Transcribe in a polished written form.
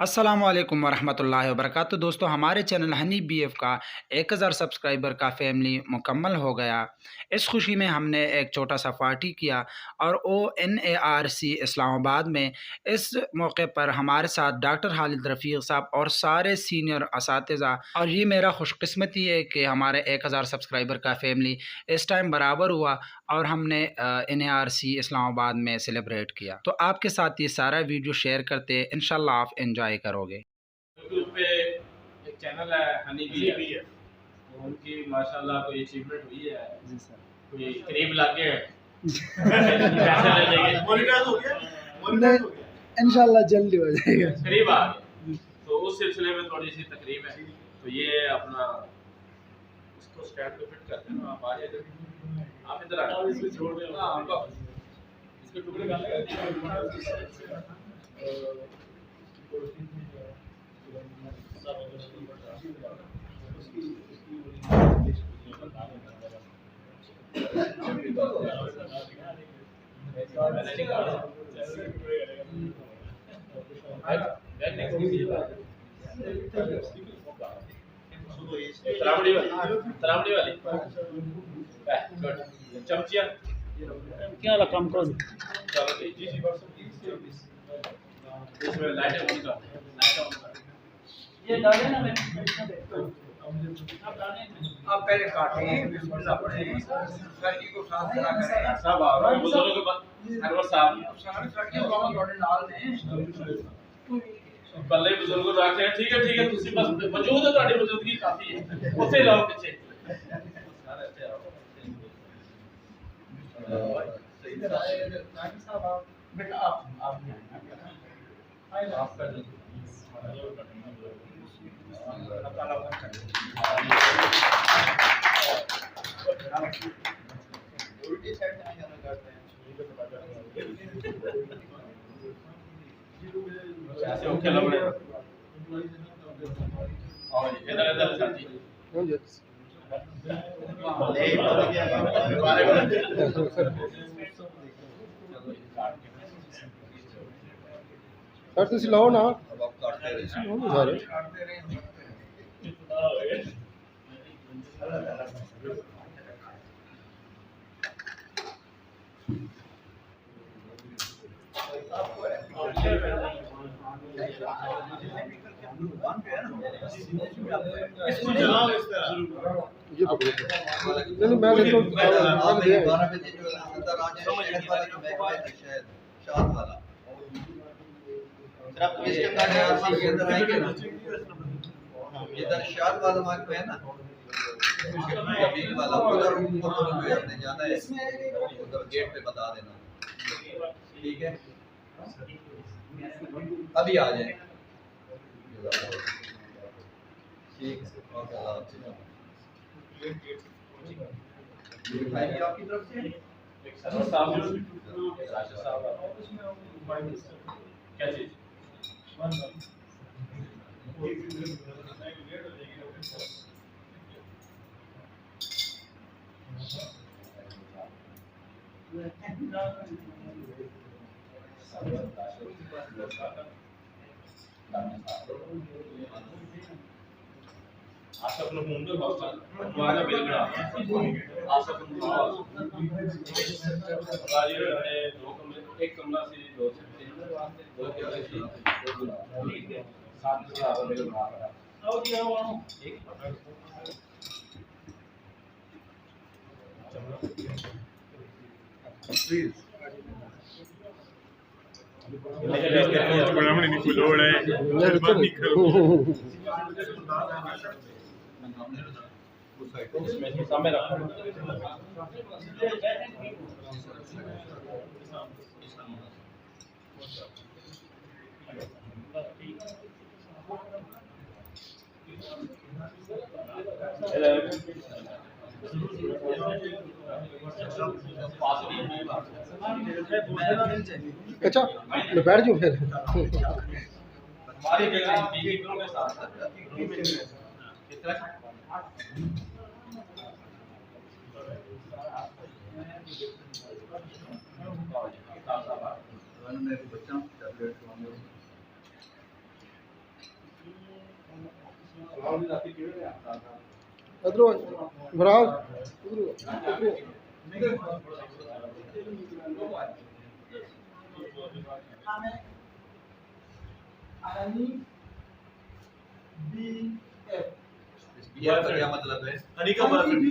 अस्सलामु अलैकुम वरहमतुल्लाहि वबरकातुहू। दोस्तों, हमारे चैनल हनी बीएफ का 1000 सब्सक्राइबर का फैमिली मुकम्मल हो गया। इस खुशी में हमने एक छोटा सा पार्टी किया और ONARC इस्लामाबाद में इस मौके पर हमारे साथ डॉक्टर खालिद रफ़ीक साहब और सारे सीनियर असातिज़ा। और ये मेरा खुशकिस्मती है कि हमारे 1000 सब्सक्राइबर का फैमिली इस टाइम बराबर हुआ और हमने NARC इस्लामाबाद में सेलिब्रेट किया। तो आपके साथ ये सारा वीडियो शेयर करते हैं, इंशाल्लाह आप एंजॉय करोगे। यूट्यूब पे एक चैनल है हनी बी है, तो उनकी माशाल्लाह कोई अचीवमेंट हुई है जी सर, कोई करीब लाके पैसे ले लेंगे, मोनेटाइज हो गया इंशाल्लाह जल्दी हो जाएगा, करीब आ गया। तो उस सिलसिले में थोड़ी सी तकरीब है, तो ये अपना इसको स्टैंड पे फिट करते हैं ना। आप आ जाइए, आप इधर आ, इसको छोड़ दो, आपका इसके टुकड़े कर लेंगे। तरावड़ी वाली चमचिया क्या रकम कौन चलो जी इसमें लाइटें ऑन कर, ये डाले ना मैं आप पहले काटें, बिस्मिल्लाह पढ़ें, लड़की को साफ करा करें। सब आ रहा है बुजुर्गों के बाद हर साहब सारे लड़के बाबा थोड़े नाल ने पल्ले बुजुर्ग रखते हैं। ठीक है तुसी बस मौजूद है, ਤੁਹਾਡੀ मौजूदगी काफी है, ਉੱਥੇ ਲਾਓ ਪਿੱਛੇ ਸਾਰੇ ਇੱਥੇ आओ। सही राजी साहब, आप बेटा आप कर दीजिए। उल्टी साइड से आगे करते हैं, ऐसे ओके लग रहे और इधर साथी सर तुसी लाओ ना अब आप काटते रहे सारे काटते रहे। इसको जलाओ इस तरह। ये पकड़ो नहीं मैं लेता हूँ आप मैंने 12 बजे जो अंदर आ जाए, शहद वाला जो बैग है, शहद वाला सिर्फ तो इसके अंदर यार सी अंदर आएंगे ना, इधर शहद वाला मार्क पे है ना, बीच वाला उधर ऊपर पे आपने जाना है, उधर गेट पे बता देना, ठीक है? अभी आ जाए, ठीक है, ओके, अल्लाह हाफ़िज़। भाई आपकी तरफ से एक सरवर साहब राजा साहब क्या चीज आशा अपने मुंडे हौसला वाला बिलगड़ा आशा अपने राजी ने दो कमरे, एक कमरा से दो से तीन दो कमरे से दो सात से आगे मेरे बना रहा आओ जी आओ एक प्लीज बनाने की लोड़ है, मेहरबानी करो। इसमें सामने रखो अच्छा मैं बैठ जाऊँ फिर हमारी जगह के साथ मैं बच्चा टैबलेट इधरो गुराज इधरो ये का क्या मतलब है? हनी का मतलब